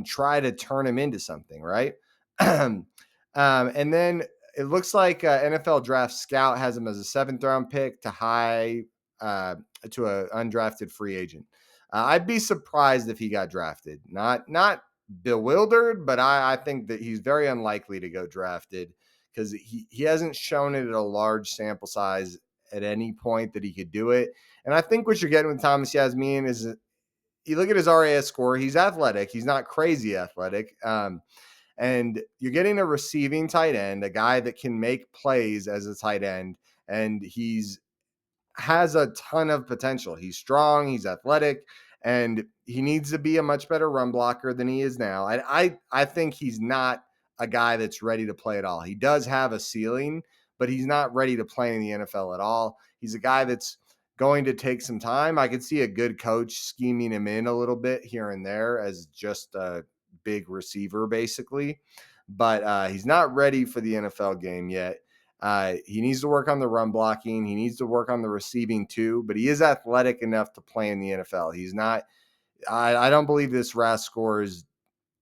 try to turn him into something, right? And then it looks like NFL Draft Scout has him as a 7th round pick to to an undrafted free agent. I'd be surprised if he got drafted. Not bewildered, but I think that he's very unlikely to go drafted because he hasn't shown it at a large sample size at any point that he could do it. And I think what you're getting with Thomas Yassmin is you look at his RAS score. He's athletic. He's not crazy athletic. And you're getting a receiving tight end, a guy that can make plays as a tight end, and has a ton of potential. He's strong, he's athletic, and he needs to be a much better run blocker than he is now. I think he's not a guy that's ready to play at all. He does have a ceiling, but he's not ready to play in the NFL at all. He's a guy that's going to take some time. I could see a good coach scheming him in a little bit here and there as just a big receiver, basically. But he's not ready for the NFL game yet. He needs to work on the run blocking. He needs to work on the receiving too, but he is athletic enough to play in the NFL. He's not, I don't believe this RAS score is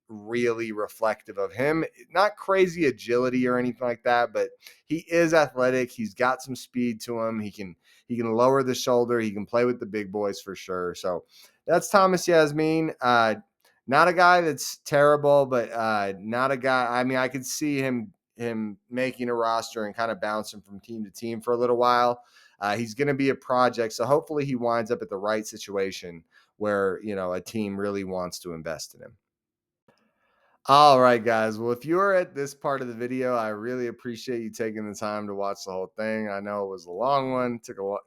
really reflective of him. Not crazy agility or anything like that, but he is athletic. He's got some speed to him. He can lower the shoulder. He can play with the big boys for sure. So that's Thomas Yassmin. Not a guy that's terrible, but not a guy. I mean, I could see him making a roster and kind of bouncing from team to team for a little while. He's going to be a project, so hopefully he winds up at the right situation where a team really wants to invest in him. All right, guys. Well, if you are at this part of the video, I really appreciate you taking the time to watch the whole thing. I know it was a long one. Took a lot.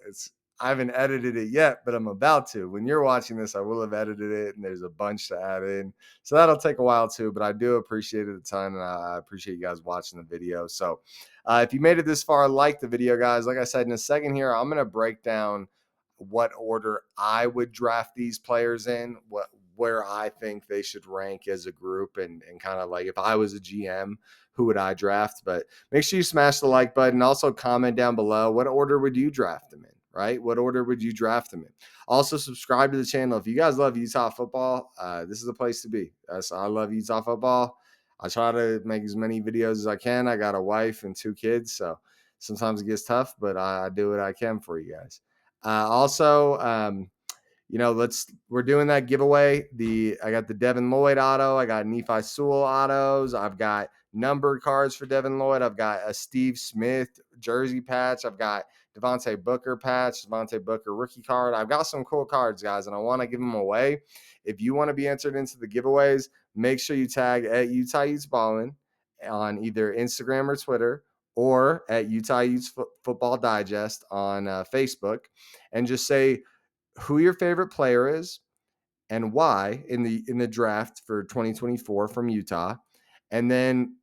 I haven't edited it yet, but I'm about to. When you're watching this, I will have edited it, and there's a bunch to add in. So that'll take a while too, but I do appreciate it a ton, and I appreciate you guys watching the video. So if you made it this far, like the video, guys. Like I said, in a second here, I'm going to break down what order I would draft these players in, where I think they should rank as a group, and kind of like if I was a GM, who would I draft? But make sure you smash the like button. Also comment down below, what order would you draft them in, right? What order would you draft them in? Also subscribe to the channel. If you guys love Utah football, this is the place to be. I love Utah football. I try to make as many videos as I can. I got a wife and 2 kids, so sometimes it gets tough, but I do what I can for you guys. We're doing that giveaway. I got the Devin Lloyd auto. I got Nephi Sewell autos. I've got numbered cards for Devin Lloyd. I've got a Steve Smith jersey patch. I've got Devontae Booker patch, Devontae Booker rookie card. I've got some cool cards, guys, and I want to give them away. If you want to be entered into the giveaways, make sure you tag at Utah Utes Ballin on either Instagram or Twitter, or at Utah Utes Football Digest on Facebook, and just say who your favorite player is and why in the draft for 2024 from Utah, and then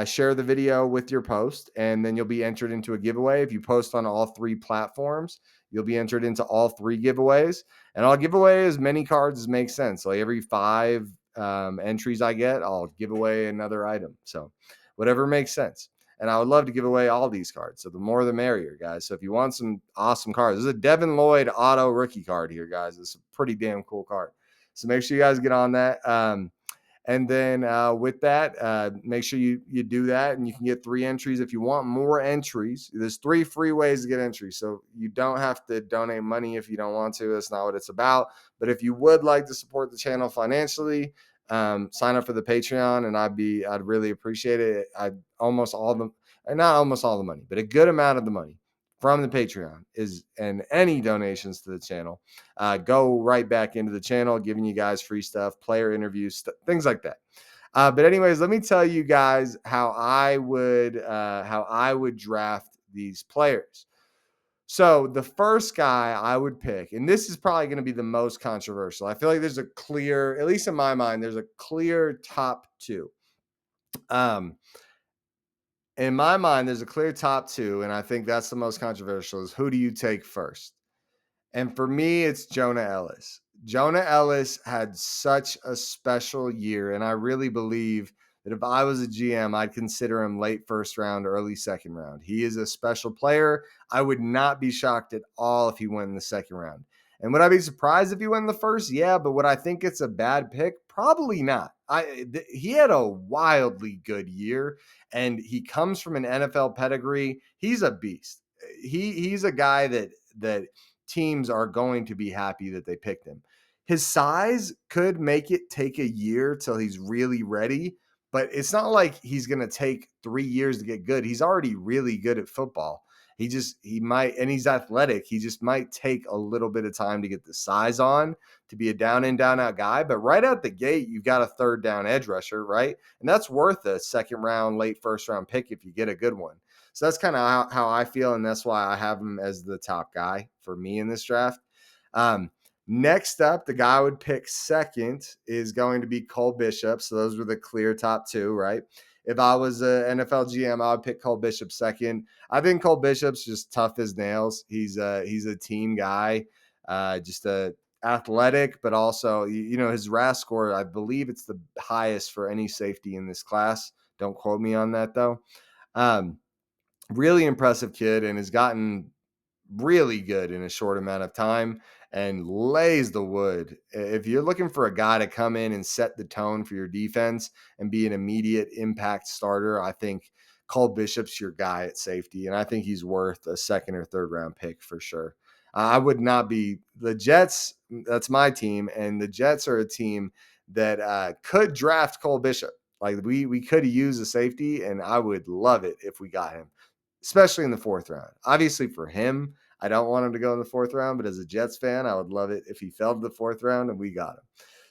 share the video with your post, and then you'll be entered into a giveaway. If you post on all 3 platforms, you'll be entered into all 3 giveaways, and I'll give away as many cards as makes sense. Like every 5 entries I get, I'll give away another item. So whatever makes sense. And I would love to give away all these cards. So the more the merrier, guys. So if you want some awesome cards, there's a Devin Lloyd auto rookie card here, guys. It's a pretty damn cool card. So make sure you guys get on that. And then with that, make sure you do that, and you can get 3 entries. If you want more entries, there's 3 free ways to get entries. So you don't have to donate money if you don't want to. That's not what it's about. But if you would like to support the channel financially, sign up for the Patreon, and I'd really appreciate it. Not almost all the money, but a good amount of the money from the Patreon and any donations to the channel go right back into the channel, giving you guys free stuff, player interviews, things like that. But anyways, let me tell you guys how I would draft these players. So the first guy I would pick, and this is probably going to be the most controversial. I feel like there's a clear, at least in my mind, there's a clear top 2. In my mind, there's a clear top 2, and I think that's the most controversial, is who do you take first? And for me, it's Jonah Elliss. Jonah Elliss had such a special year, and I really believe that if I was a GM, I'd consider him late first round, early second round. He is a special player. I would not be shocked at all if he went in the second round. And would I be surprised if he went in the first? Yeah, but would I think it's a bad pick? Probably not. He had a wildly good year, and he comes from an NFL pedigree. He's a beast. He's a guy that teams are going to be happy that they picked him. His size could make it take a year till he's really ready, but it's not like he's going to take 3 years to get good. He's already really good at football. He might, and he's athletic. He just might take a little bit of time to get the size on to be a down in, down out guy. But right out the gate, you've got a third down edge rusher, right? And that's worth a second round, late first round pick if you get a good one. So that's kind of how I feel, and that's why I have him as the top guy for me in this draft. Next up, the guy I would pick second is going to be Cole Bishop. So those were the clear top 2, right? if I was an NFL GM, I would pick Cole Bishop second. I think Cole Bishop's just tough as nails. He's a team guy, just a athletic, but also, his RAS score, I believe it's the highest for any safety in this class. Don't quote me on that though. Um, Really impressive kid, and has gotten really good in a short amount of time and lays the wood. If you're looking for a guy to come in and set the tone for your defense and be an immediate impact starter, I think Cole Bishop's your guy at safety, and I think he's worth a second or third round pick for sure. I would not be the Jets. That's my team, and the Jets are a team that could draft Cole Bishop. Like we could use a safety, and I would love it if we got him, especially in the fourth round. Obviously, for him, I don't want him to go in the fourth round, but as a Jets fan, I would love it if he fell to the fourth round and we got him.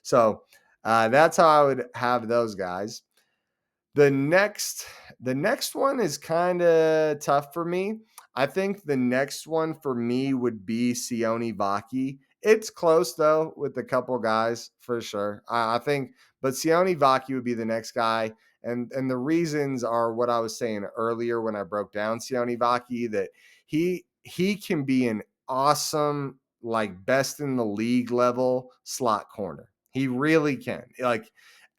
So that's how I would have those guys. The next one is kind of tough for me. I think the next one for me would be Sione Vaki. It's close though with a couple guys for sure. I think, but Sione Vaki would be the next guy, and the reasons are what I was saying earlier when I broke down Sione Vaki, that he can be an awesome, like best in the league level slot corner. He really can. Like,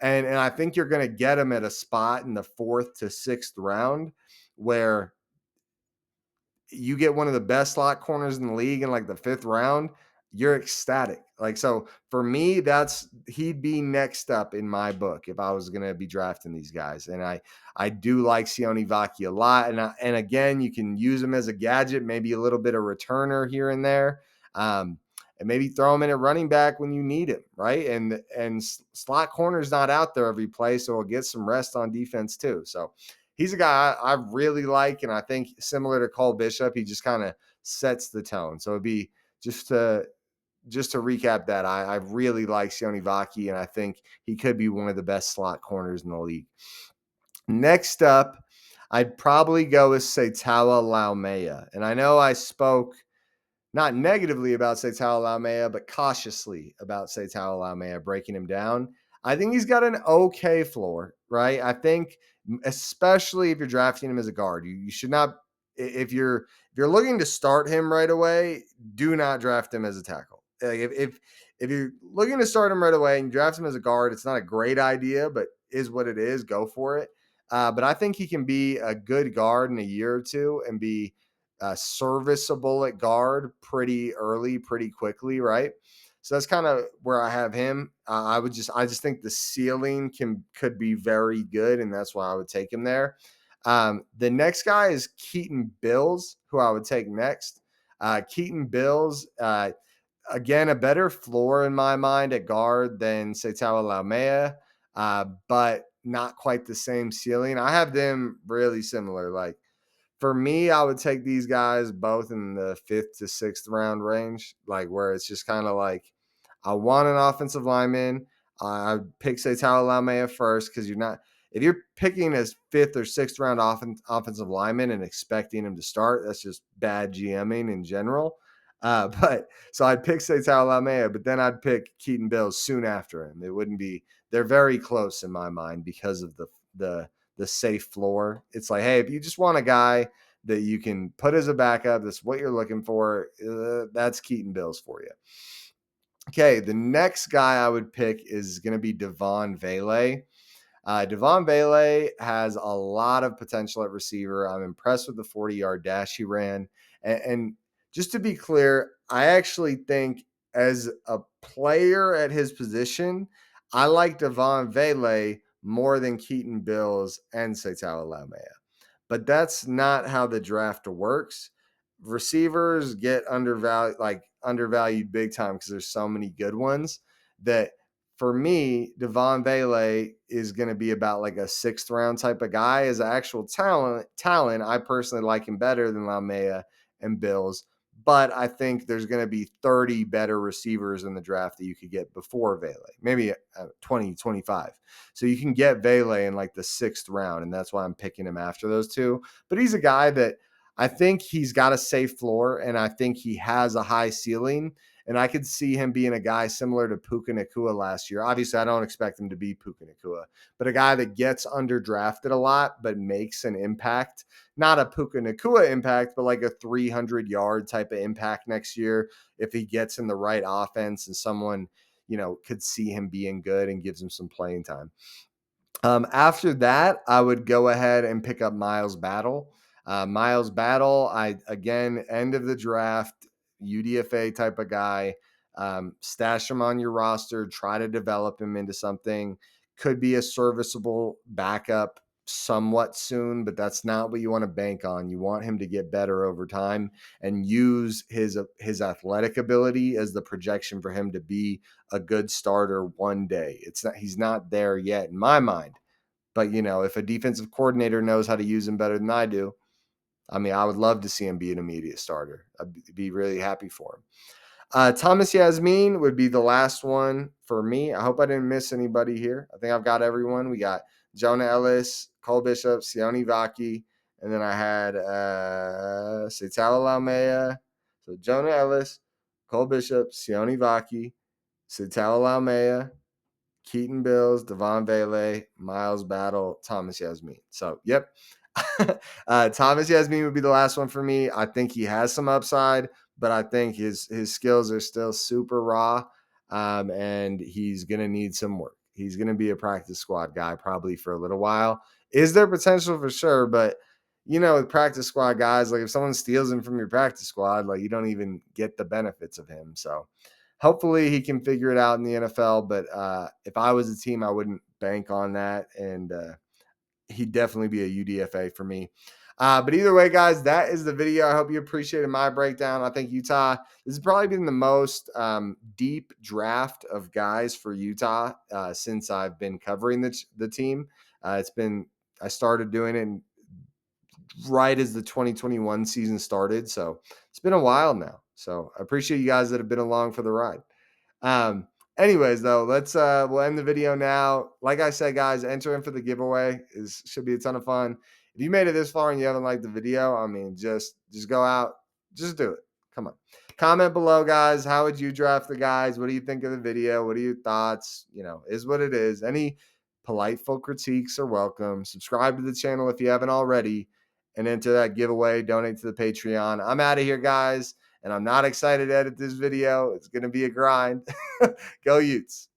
and I think you're going to get him at a spot in the 4th to 6th round where you get one of the best slot corners in the league in like the 5th round, you're ecstatic. Like, so for me, he'd be next up in my book if I was going to be drafting these guys. And I do like Sione Vaki a lot. And again, you can use him as a gadget, maybe a little bit of returner here and there. And maybe throw him in at running back when you need him, right? And slot corner's not out there every play, so he'll get some rest on defense too. So he's a guy I really like, and I think similar to Cole Bishop, he just kind of sets the tone. So it'd be just to recap that, I really like Sione Vaki, and I think he could be one of the best slot corners in the league. Next up, I'd probably go with Sataoa Laumea. And I know I spoke not negatively about Sataoa Laumea, but cautiously about Sataoa Laumea, breaking him down. I think he's got an okay floor, right? I think, especially if you're drafting him as a guard, you should not. If you're looking to start him right away, do not draft him as a tackle. Like if you're looking to start him right away and you draft him as a guard, it's not a great idea, but is what it is. Go for it. But I think he can be a good guard in a year or two and be serviceable at guard pretty early, pretty quickly, right? So that's kind of where I have him. I just think the ceiling could be very good, and that's why I would take him there. The next guy is Keaton Bills, who I would take next. Keaton Bills, again, a better floor in my mind at guard than Sataoa Laumea, but not quite the same ceiling. I have them really similar. Like, for me, I would take these guys both in the 5th to 6th round range, like where it's just kind of like, I want an offensive lineman. I pick Sataoa Laumea first because if you're picking as 5th or 6th round offensive lineman and expecting him to start, that's just bad GMing in general. But so I'd pick Sataoa Laumea, but then I'd pick Keaton Bills soon after him. It wouldn't be, they're very close in my mind because of the safe floor. It's like, hey, if you just want a guy that you can put as a backup, that's what you're looking for, that's Keaton Bills for you. Okay, the next guy I would pick is going to be Devaughn Vele. Devaughn Vele has a lot of potential at receiver. I'm impressed with the 40-yard dash he ran. And just to be clear, I actually think as a player at his position, I like Devaughn Vele more than Keaton Bills and Sataoa Laumea. But that's not how the draft works. Receivers get undervalued big time because there's so many good ones that, for me, Devaughn Vele is going to be about like a 6th round type of guy. As an actual talent, I personally like him better than Laumea and Bills. But I think there's going to be 30 better receivers in the draft that you could get before Vele, maybe 20, 25. So you can get Vele in like the 6th round, and that's why I'm picking him after those two. But he's a guy that I think he's got a safe floor, and I think he has a high ceiling. And I could see him being a guy similar to Puka Nacua last year. Obviously, I don't expect him to be Puka Nacua, but a guy that gets underdrafted a lot but makes an impact. Not a Puka Nacua impact, but like a 300-yard type of impact next year if he gets in the right offense and someone, could see him being good and gives him some playing time. After that, I would go ahead and pick up Miles Battle. Miles Battle, again, end of the draft, UDFA type of guy. Stash him on your roster, try to develop him into something. Could be a serviceable backup somewhat soon, but that's not what you want to bank on. You want him to get better over time and use his athletic ability as the projection for him to be a good starter one day. He's not there yet in my mind. But if a defensive coordinator knows how to use him better than I do, I mean, I would love to see him be an immediate starter. I'd be really happy for him. Thomas Yassmin would be the last one for me. I hope I didn't miss anybody here. I think I've got everyone. We got Jonah Elliss, Cole Bishop, Sione Vaki, and then I had Sataoa Laumea. So Jonah Elliss, Cole Bishop, Sione Vaki, Sataoa Laumea, Keaton Bills, Devaughn Vele, Miles Battle, Thomas Yassmin. So, yep. Thomas Yassmin would be the last one for me. I think he has some upside, but I think his skills are still super raw, and he's going to need some work. He's going to be a practice squad guy probably for a little while. Is there potential for sure? But, with practice squad guys, like if someone steals him from your practice squad, like you don't even get the benefits of him. So, hopefully he can figure it out in the NFL. But if I was a team, I wouldn't bank on that. And he'd definitely be a UDFA for me. But either way, guys, that is the video. I hope you appreciated my breakdown. I think Utah, this has probably been the most deep draft of guys for Utah since I've been covering the team. I started doing it right as the 2021 season started. So it's been a while now. So I appreciate you guys that have been along for the ride. Anyways, though, we'll end the video now. Like I said, guys, enter in for the giveaway. Should be a ton of fun. If you made it this far and you haven't liked the video, I mean, just go out, just do it. Come on. Comment below, guys. How would you draft the guys? What do you think of the video? What are your thoughts? Is what it is. Any politeful critiques are welcome. Subscribe to the channel if you haven't already and enter that giveaway. Donate to the Patreon. I'm out of here, guys. And I'm not excited to edit this video. It's going to be a grind. Go Utes.